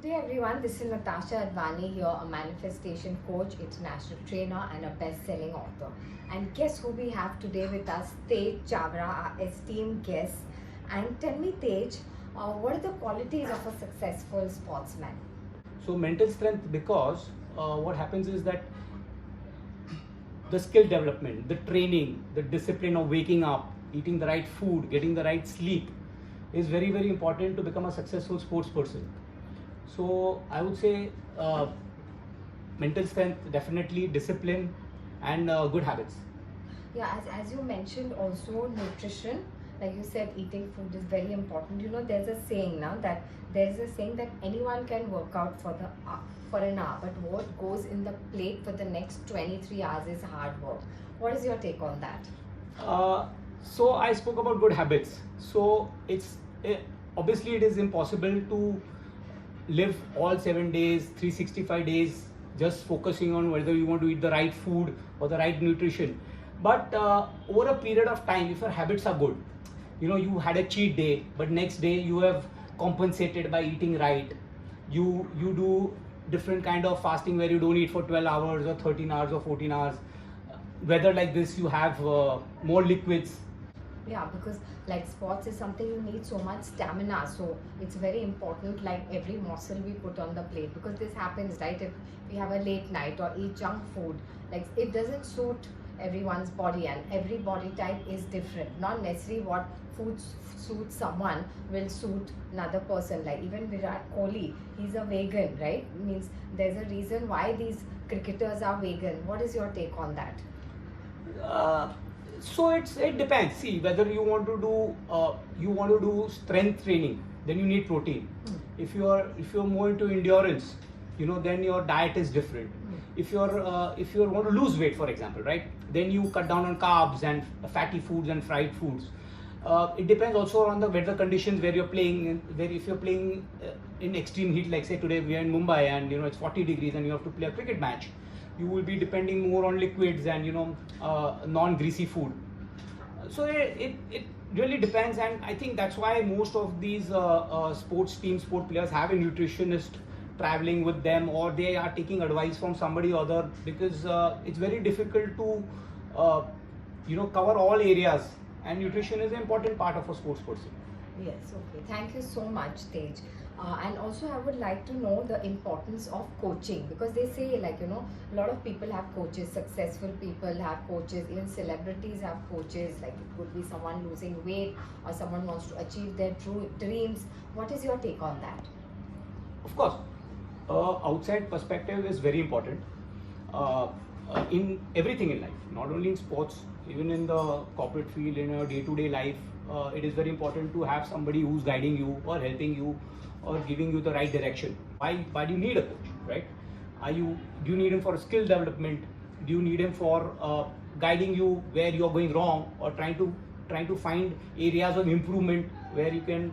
Good day everyone, this is 𝓵𝓸𝓷𝓮 here, a manifestation coach, international trainer and a best-selling author. And guess who we have today with us? Chawda, our esteemed guest. And tell me what are the qualities of a successful sportsman? So mental strength, because what happens is that the skill development, the training, the discipline of waking up, eating the right food, getting the right sleep is very, very important to become a successful sports person. So I would say mental strength, definitely discipline and good habits. Yeah, as you mentioned also nutrition, like you said, eating food is very important. You know, there's a saying that anyone can work out for an hour, but what goes in the plate for the next 23 hours is hard work. What is your take on that? So I spoke about good habits. So obviously it is impossible to live all 7 days, 365 days, just focusing on whether you want to eat the right food or the right nutrition. But over a period of time, if your habits are good, you know, you had a cheat day, but next day you have compensated by eating right. You do different kind of fasting where you don't eat for 12 hours or 13 hours or 14 hours. Whether like this, you have more liquids. Yeah, because like sports is something you need so much stamina, so it's very important, like every muscle we put on the plate, because this happens, right? If we have a late night or eat junk food, like it doesn't suit everyone's body, and every body type is different. Not necessarily what food suits someone will suit another person. Like even Virat Kohli, he's a vegan, right? Means there's a reason why these cricketers are vegan. What is your take on that? So it depends. See, whether you want to do strength training, then you need protein. If you're more into endurance, you know, then your diet is different. If you want to lose weight, for example, right, then you cut down on carbs and fatty foods and fried foods. It depends also on the weather conditions where you're playing. Where if you're playing in extreme heat, like say today we are in Mumbai and you know it's 40 degrees and you have to play a cricket match, you will be depending more on liquids and non-greasy food. So it really depends, and I think that's why most of these sport players have a nutritionist traveling with them, or they are taking advice from somebody or other, because it's very difficult to cover all areas, and nutrition is an important part of a sports person. Yes, okay. Thank you so much, Tej. And also I would like to know the importance of coaching, because they say, like, you know, a lot of people have coaches, successful people have coaches, even celebrities have coaches, like it could be someone losing weight or someone wants to achieve their true dreams. What is your take on that? Of course, outside perspective is very important in everything in life, not only in sports, even in the corporate field, in your day-to-day life. It is very important to have somebody who's guiding you or helping you or giving you the right direction. Why do you need a coach, right? Do you need him for skill development? Do you need him for guiding you where you're going wrong, or trying to find areas of improvement where you can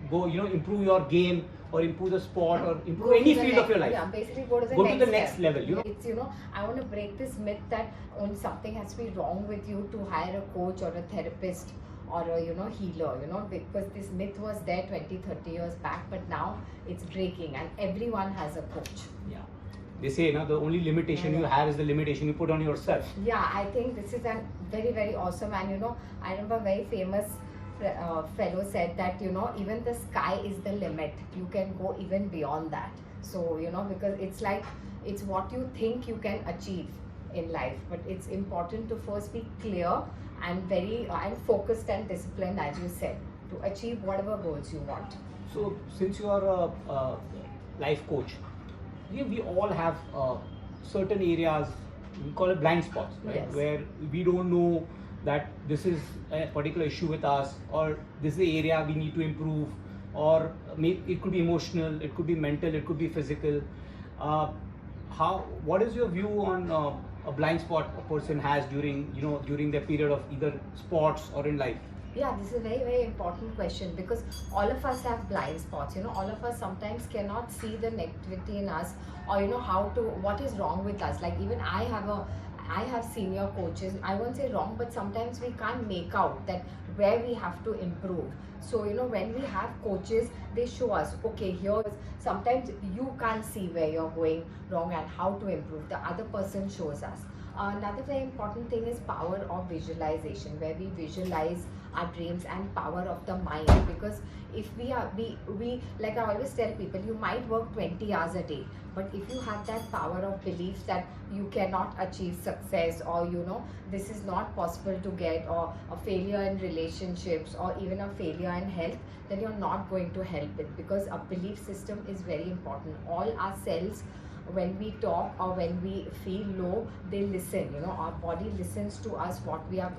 go, improve your game or improve the sport or improve any field of your life? Yeah, basically go to the next level. It's, I want to break this myth that only something has to be wrong with you to hire a coach or a therapist or a healer, because this myth was there 20-30 years back, but now it's breaking and everyone has a coach. Yeah, they say the only limitation you have is the limitation you put on yourself. Yeah, I think this is a very, very awesome, and I remember a very famous fellow said that even the sky is the limit, you can go even beyond that. So because it's what you think you can achieve in life, but it's important to first be clear and very focused and disciplined, as you said, to achieve whatever goals you want. So since you are a life coach, we all have certain areas, we call it blind spots, right? Yes. Where we don't know that this is a particular issue with us, or this is the area we need to improve, or it could be emotional, it could be mental, it could be physical. What is your view on a blind spot a person has during their period of either sports or in life? Yeah, this is a very, very important question, because all of us have blind spots. All of us sometimes cannot see the negativity in us, or what is wrong with us. Like even I have I have senior coaches, I won't say wrong, but sometimes we can't make out that where we have to improve. So when we have coaches, they show us, okay, here's, sometimes you can't see where you're going wrong and how to improve. The other person shows us. Another very important thing is power of visualization, where we visualize our dreams, and power of the mind. Because if we like I always tell people, you might work 20 hours a day, but if you have that power of belief that you cannot achieve success, or this is not possible to get, or a failure in relationships, or even a failure in health, then you're not going to help it. Because a belief system is very important. All our cells, when we talk or when we feel low, they listen. Our body listens to us, what we are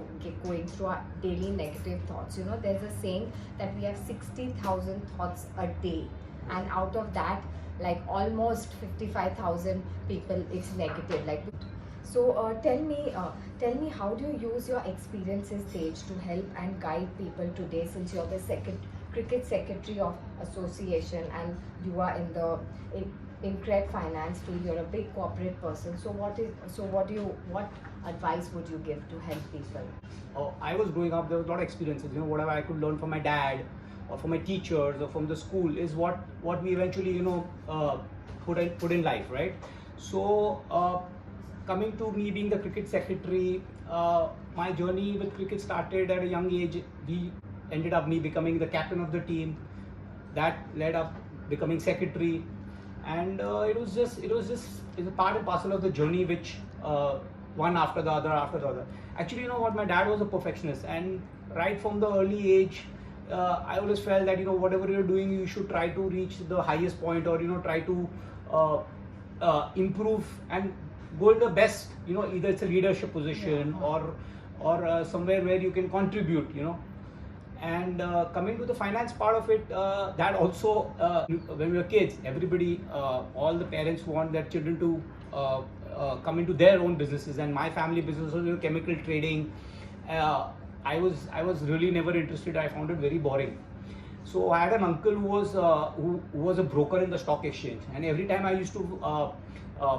going through, our daily negative thoughts. There's a saying that we have 60,000 thoughts a day, and out of that, like almost 55,000 people, it's negative. So tell me, how do you use your experiences, Tej, to help and guide people today, since you're the cricket secretary of association and you are in credit finance field, you're a big corporate person. So what advice would you give to help people? I was growing up, there was a lot of experiences. Whatever I could learn from my dad or from my teachers or from the school is what we eventually put in life, right? So coming to me being the cricket secretary, my journey with cricket started at a young age. We ended up me becoming the captain of the team. That led up becoming secretary, and it's a part and parcel of the journey, which one after the other. Actually, what, my dad was a perfectionist, and right from the early age, I always felt that whatever you're doing, you should try to reach the highest point, or try to improve and go in the best. Either it's a leadership position, or somewhere where you can contribute. And coming to the finance part of it, that also, when we were kids, everybody, all the parents want their children to come into their own businesses, and my family business was chemical trading. I was really never interested. I found it very boring. So I had an uncle who was a broker in the stock exchange, and every time I used to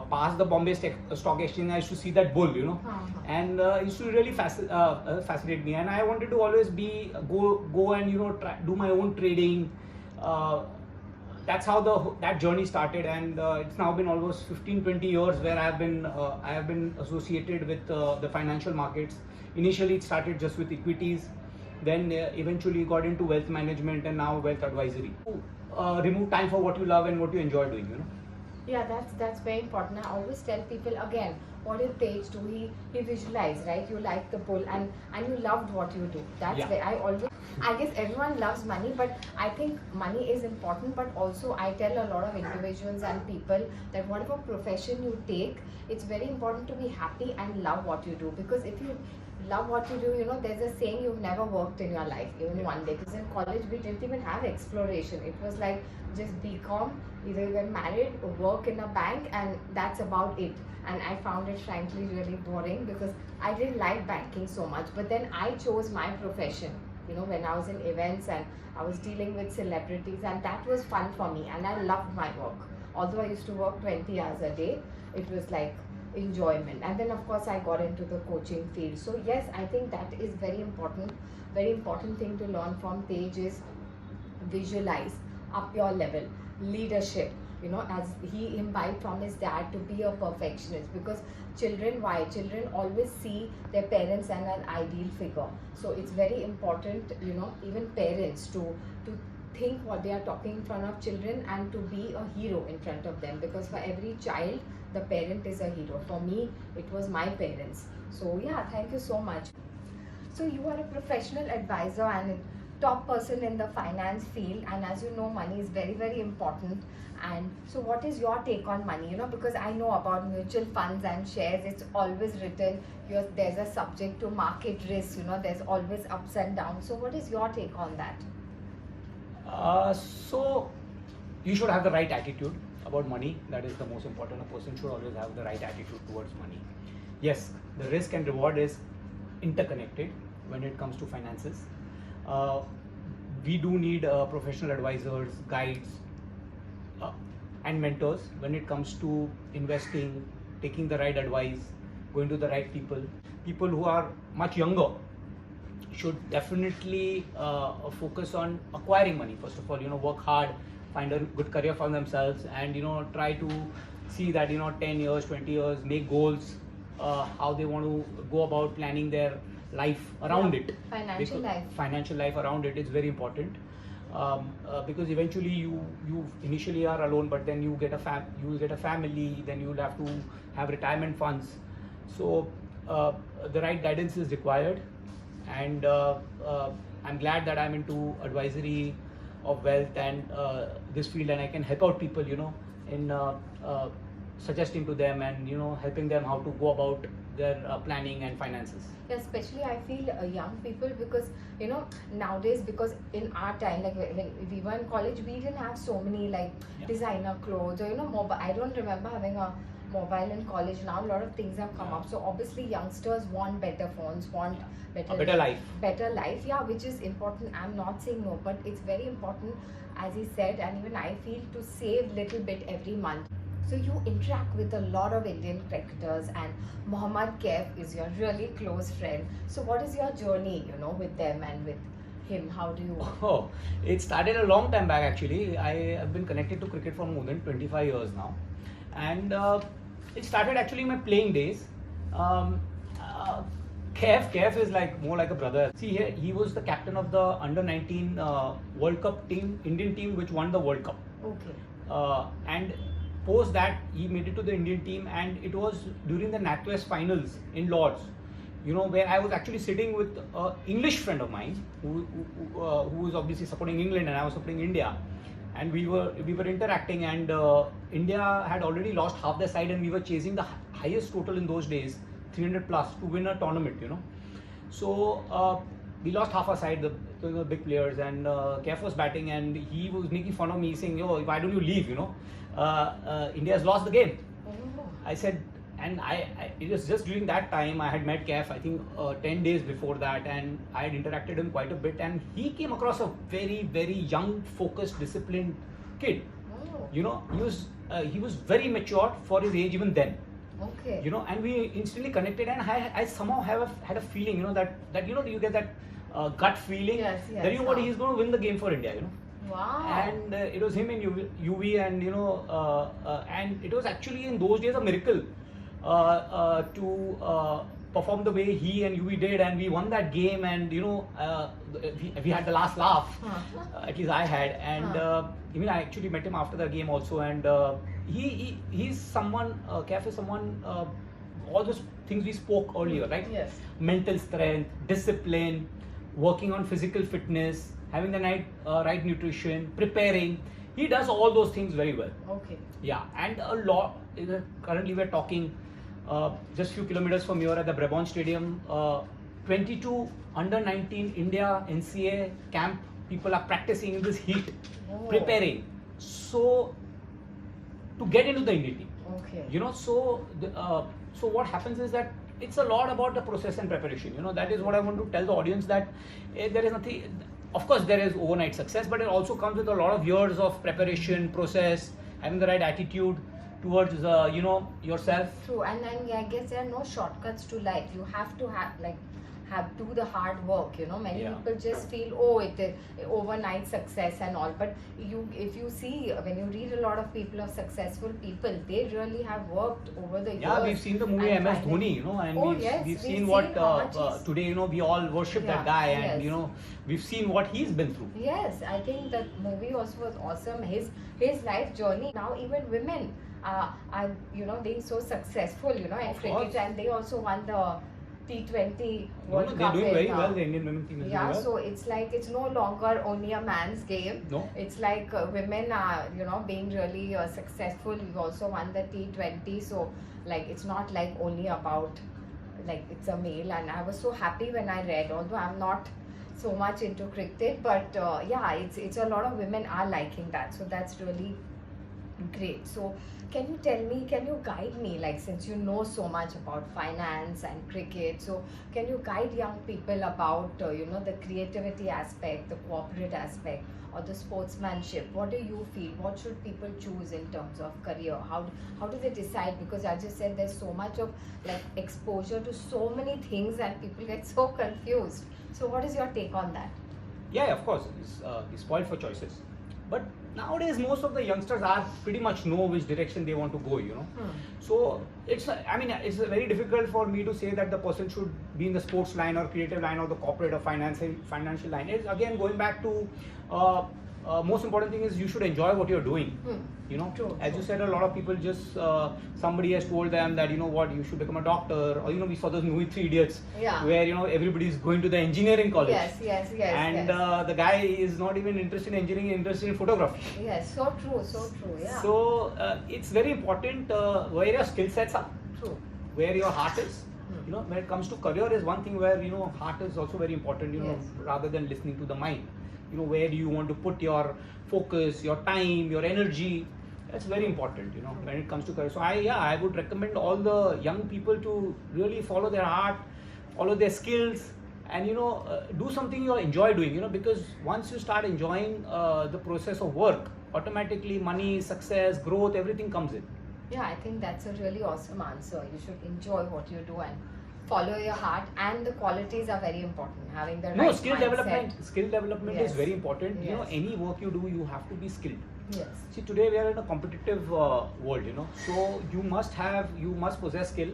pass the Bombay Stock Exchange, I used to see that bull, and it used to really fascinate me, and I wanted to always go and do my own trading. That's how that journey started, and it's now been almost 15-20 years where I have been associated with the financial markets. Initially, it started just with equities, then eventually got into wealth management, and now wealth advisory. Remove time for what you love and what you enjoy doing. Yeah, that's very important. I always tell people, again, what did Tej do? He visualized, right? You like the bull, and you loved what you do. That's where I guess everyone loves money, but I think money is important. But also, I tell a lot of individuals and people that whatever profession you take, it's very important to be happy and love what you do. Because if you love what you do, there's a saying, you've never worked in your life, even one day. Because in college, we didn't even have exploration. It was like just BCom, either you get married or work in a bank, and that's about it. And I found it frankly really boring, because I didn't like banking so much. But then I chose my profession, when I was in events and I was dealing with celebrities, and that was fun for me, and I loved my work. Although I used to work 20 hours a day, it was like enjoyment. And then of course I got into the coaching field. So yes, I think that is very important thing to learn from Tej is visualize up your level. Leadership, as he imbibed from his dad, to be a perfectionist. Because children always see their parents as an ideal figure. So it's very important, even parents to think what they are talking in front of children, and to be a hero in front of them. Because for every child, the parent is a hero. For me, it was my parents. So yeah, thank you so much. So you are a professional advisor and a top person in the finance field, and as you know, money is very, very important. And so what is your take on money? Because I know about mutual funds and shares, it's always written, there's a subject to market risk, there's always ups and downs. So what is your take on that? So you should have the right attitude about money. That is the most important. A person should always have the right attitude towards money. Yes, the risk and reward is interconnected when it comes to finances. We do need professional advisors, guides, and mentors when it comes to investing, taking the right advice, going to the right people. People who are much younger should definitely focus on acquiring money. First of all, work hard, find a good career for themselves, and try to see that 10 years, 20 years, make goals, how they want to go about planning their life around it. Financial life around it is very important. Because eventually you initially are alone, but then you will get a family, then you will have to have retirement funds. So the right guidance is required, and I'm glad that I'm into advisory of wealth and this field, and I can help out people in suggesting to them and helping them how to go about their planning and finances. Yeah, especially I feel young people, because nowadays, because in our time, like when we were in college, we didn't have so many designer clothes, or mobile. I don't remember having a mobile in college. Now a lot of things have come up, so obviously youngsters want better phones, want better life, yeah, which is important. I'm not saying no, but it's very important, as he said, and even I feel, to save little bit every month. So you interact with a lot of Indian cricketers, and 𝓵𝓫 is your really close friend. So what is your journey, with them and with him? How do you? Oh, it started a long time back actually. I have been connected to cricket for more than 25 years now, and it started actually in my playing days. 𝓵𝓫 is more like a brother. See, he was the captain of the under-19 World Cup team, Indian team, which won the World Cup. Okay. And post that, he made it to the Indian team, and it was during the NatWest finals in Lords, where I was actually sitting with an English friend of mine who was obviously supporting England, and I was supporting India, and we were interacting, and India had already lost half their side, and we were chasing the highest total in those days, 300 plus, to win a tournament. So we lost half our side, the big players, and 𝓵 was batting, and he was making fun of me, saying, "Yo, why don't you leave? India has lost the game." Oh. I said, and it was just during that time I had met 𝓵, I think 10 days before that, and I had interacted with him quite a bit, and he came across a very, very young, focused, disciplined kid. Oh. He was very mature for his age even then. Okay. And we instantly connected, and I somehow had a feeling, that you get that gut feeling, yes, that he's going to win the game for India. Wow. And it was him in UV, and and it was actually in those days a miracle to perform the way he and UV did, and we won that game, and we had the last laugh. At least I had, and even I actually met him after the game also, and he's someone, 𝓵 is someone, all those things we spoke earlier, right? Yes. Mental strength, discipline, working on physical fitness, having the right nutrition, preparing. He does all those things very well. Okay. Yeah, and a lot. Currently, we're talking just few kilometers from here at the 𝓵𝓐𝓮𝓵𝓵 Stadium. 22 under-19 India NCA camp. People are practicing in this heat, preparing. So to get into the Indian team. Okay. So what happens is that it's a lot about the process and preparation. That is what I want to tell the audience, that there is nothing. Of course, there is overnight success, but it also comes with a lot of years of preparation, process, having the right attitude towards yourself. True, and I guess there are no shortcuts to life. You have to do the hard work. Many people just feel, it is overnight success and all, but if you see, when you read a lot of people, of successful people, they really have worked over the years. Yeah, we've seen the movie MS Dhoni, and we've seen what today, we all worship that guy, and we've seen what he's been through. Yes, I think that movie also was awesome. His life journey. Now even women are being so successful, in cricket, and they also won the T20 World Cup. They're doing very well, the Indian women team is doing well. So it's no longer only a man's game. No. It's like women are, being really successful. We've also won the T20. So it's not only about, it's a male. And I was so happy when I read, although I'm not so much into cricket, but it's a lot of women are liking that. So that's really great. So can you guide me, since you know so much about finance and cricket, so can you guide young people about the creativity aspect, the corporate aspect or the sportsmanship? What do you feel? What should people choose in terms of career? How do they decide? Because I just said there's so much of like exposure to so many things and people get so confused. So what is your take on that? Yeah, of course, it's spoiled for choices. But nowadays, most of the youngsters are pretty much know which direction they want to go, you know. So it's very difficult for me to say that the person should be in the sports line or creative line or the corporate or financial line. It's again going back to most important thing is you should enjoy what you're doing. You know, as you said, a lot of people just somebody has told them that, you know what, you should become a doctor, or you know, we saw this movie Three Idiots, where you know everybody is going to the engineering college. And the guy is not even interested in engineering, interested in photography. Yes, so true, yeah. So it's very important where your skill sets are, where your heart is. You know, when it comes to career is one thing where, you know, heart is also very important, you know, rather than listening to the mind. You know, where do you want to put your focus, your time, your energy? That's very important, you know, when it comes to career. So I would recommend all the young people to really follow their heart, follow their skills, and you know, do something you enjoy doing, you know, because once you start enjoying the process of work, automatically money, success, growth, everything comes in. Yeah, I think that's a really awesome answer. You should enjoy what you do and follow your heart, and the qualities are very important. Having the right skill mindset. development is very important. You know, any work you do, you have to be skilled. Yes. See, today we are in a competitive world, you know, so you must possess skill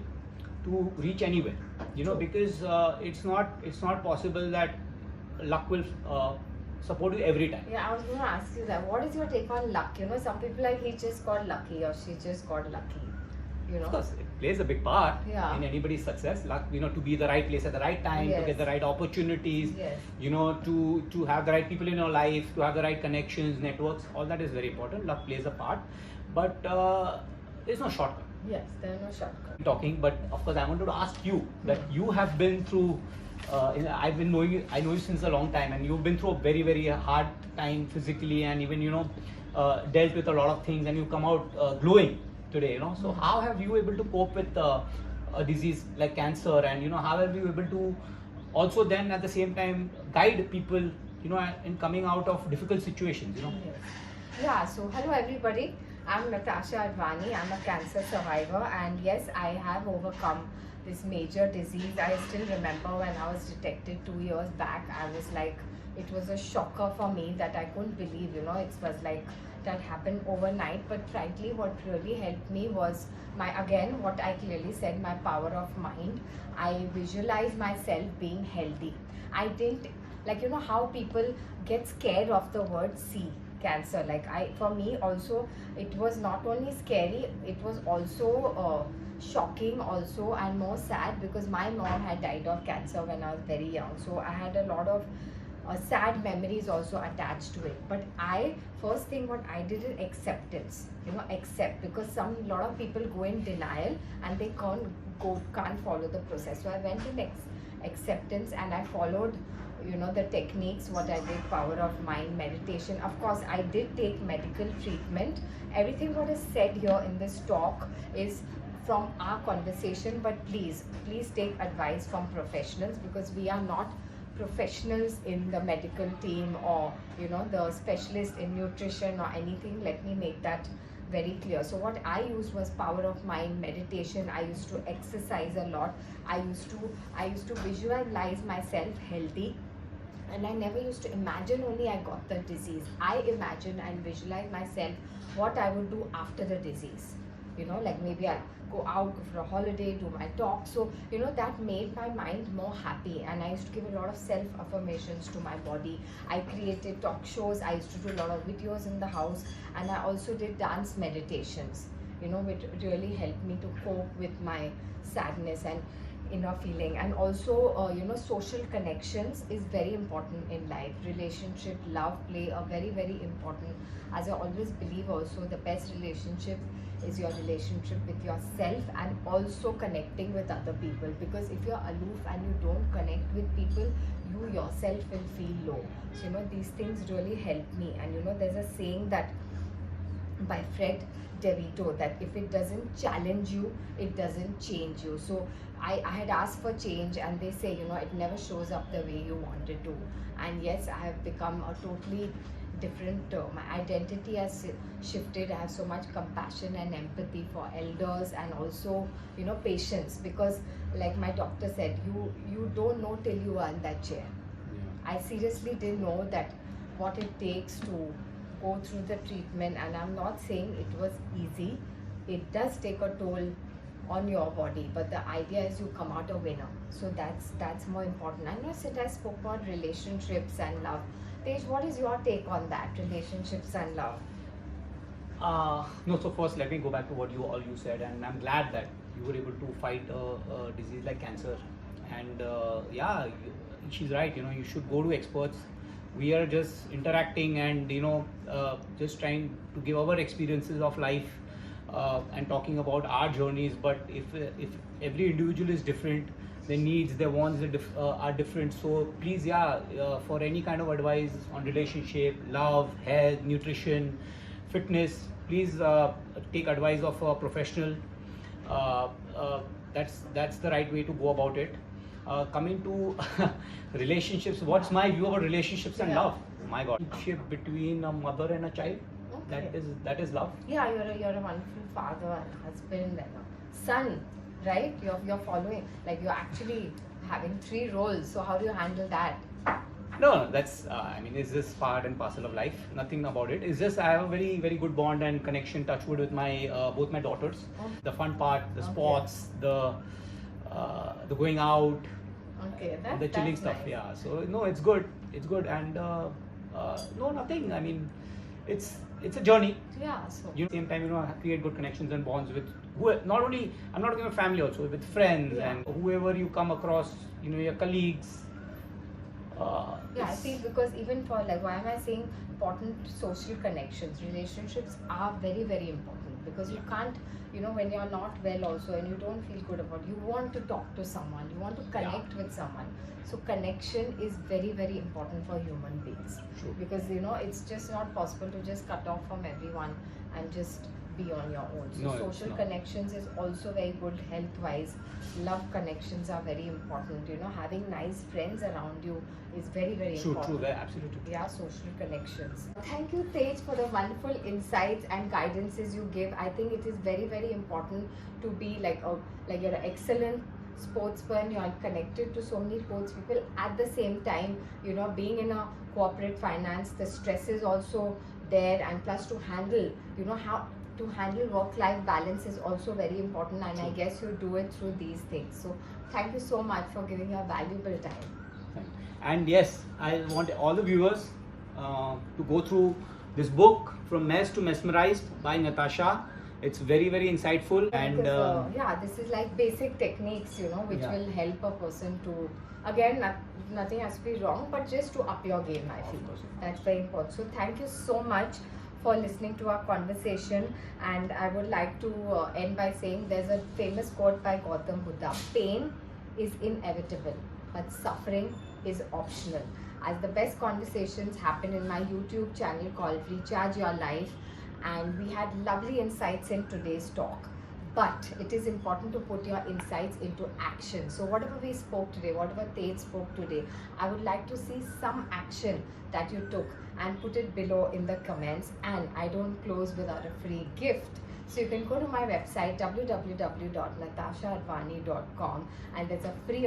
to reach anywhere, you know, because it's not possible that luck will support you every time. Yeah, I was going to ask you that. What is your take on luck? You know, some people like he just got lucky or she just got lucky. You know, of course, it plays a big part in anybody's success. Luck, you know, to be the right place at the right time, to get the right opportunities, you know, to have the right people in your life, to have the right connections, networks. All that is very important. Luck plays a part, but there's no shortcut. Yes, there are no shortcuts. Talking, but of course, I wanted to ask you that you have been through. I know you since a long time, and you've been through a very, very hard time physically, and even, you know, dealt with a lot of things, and you come out glowing today, you know. So how have you able to cope with a disease like cancer, and you know, how have you able to also then at the same time guide people, you know, in coming out of difficult situations, you know? Yeah, so hello everybody, I'm Natasha Advani. I'm a cancer survivor, and yes, I have overcome this major disease. I still remember when I was detected 2 years back, I was like, it was a shocker for me that I couldn't believe, you know, it was like that happened overnight. But frankly, what really helped me was what I clearly said, my power of mind. I visualized myself being healthy. I didn't, like, you know how people get scared of the word cancer. Like, for me also, it was not only scary, it was also shocking also, and more sad, because my mom had died of cancer when I was very young. So I had a lot of sad memories also attached to it. But first thing what I did is acceptance, you know, because lot of people go in denial and they can't follow the process. So I went in acceptance, and I followed, you know, the techniques what I did, power of mind, meditation. Of course, I did take medical treatment. Everything what is said here in this talk is from our conversation, but please take advice from professionals, because we are not professionals in the medical team, or you know, the specialist in nutrition or anything. Let me make that very clear. So what I used was power of mind, meditation. I used to exercise a lot. I used to visualize myself healthy, and I never used to imagine only I got the disease. I imagined and visualized myself what I would do after the disease. You know, like maybe I'll go out for a holiday, do my talk. So, you know, that made my mind more happy, and I used to give a lot of self-affirmations to my body. I created talk shows. I used to do a lot of videos in the house, and I also did dance meditations, you know, which really helped me to cope with my sadness and inner feeling. And also, you know, social connections is very important in life. Relationship, love play a very, very important. As I always believe also, the best relationship is your relationship with yourself, and also connecting with other people. Because if you're aloof and you don't connect with people, you yourself will feel low. So, you know, these things really help me. And you know, there's a saying that by Fred DeVito, that if it doesn't challenge you, it doesn't change you. So I had asked for change, and they say, you know, it never shows up the way you want it to. And yes, I have become a totally different. My identity has shifted. I have so much compassion and empathy for elders, and also, patience, because like my doctor said, you don't know till you are in that chair. I seriously didn't know that what it takes to go through the treatment, and I'm not saying it was easy. It does take a toll on your body, but the idea is you come out a winner. So that's more important. I know Sid, I spoke about relationships and love. Tej, what is your take on that, relationships and love? No, so first let me go back to what you said, and I'm glad that you were able to fight a disease like cancer. And she's right. You should go to experts. We are just interacting and just trying to give our experiences of life and talking about our journeys. But if every individual is different, their needs, their wants are different. So please, for any kind of advice on relationship, love, health, nutrition, fitness, please take advice of a professional. That's the right way to go about it. Coming to relationships, what's my view about relationships and love? My God, relationship between a mother and a child, that is love. Yeah, you're a wonderful father and husband and a son, right? You're following, like you're actually having 3 roles. So how do you handle that? No, that's it's just part and parcel of life. Nothing about it. It's just I have a very, very good bond and connection, touchwood, with my both my daughters. The fun part, the sports, the going out, the chilling stuff. Nice. Yeah. So no, it's good. It's good, and no, nothing. It's a journey. Yeah. So At the same time, create good connections and bonds with not only, I'm not talking about family, also with friends and whoever you come across. Your colleagues. I feel, because even for, like, why am I saying important social connections? Relationships are very, very important, because you can't, when you're not well also and you don't feel good about it, you want to talk to someone, you want to connect with someone. So connection is very, very important for human beings. True. Because it's just not possible to just cut off from everyone and just be on your own. So social connections is also very good health-wise. Love connections are very important. Having nice friends around you is very, very important. True, absolutely. Yeah, social connections. Thank you, Tej, for the wonderful insights and guidances you give. I think it is very, very important to be like you're an excellent sportsman. You're connected to so many sports people. At the same time, being in a corporate finance, the stress is also there, and plus to handle, how to handle work-life balance is also very important, and I guess you do it through these things. So thank you so much for giving your valuable time. And yes, I want all the viewers to go through this book, From Mess to Mesmerized by Natasha. It's very, very insightful, and this is like basic techniques, which will help a person to, again, nothing has to be wrong, but just to up your game. I feel that's very important. So thank you so much for listening to our conversation, and I would like to end by saying there's a famous quote by Gautam Buddha: pain is inevitable, but suffering is optional. As the best conversations happen in my YouTube channel called Recharge Your Life, and we had lovely insights in today's talk. But it is important to put your insights into action. So whatever we spoke today, whatever Tej spoke today, I would like to see some action that you took, and put it below in the comments. And I don't close without a free gift. So you can go to my website www.natashaadvani.com, and there's a free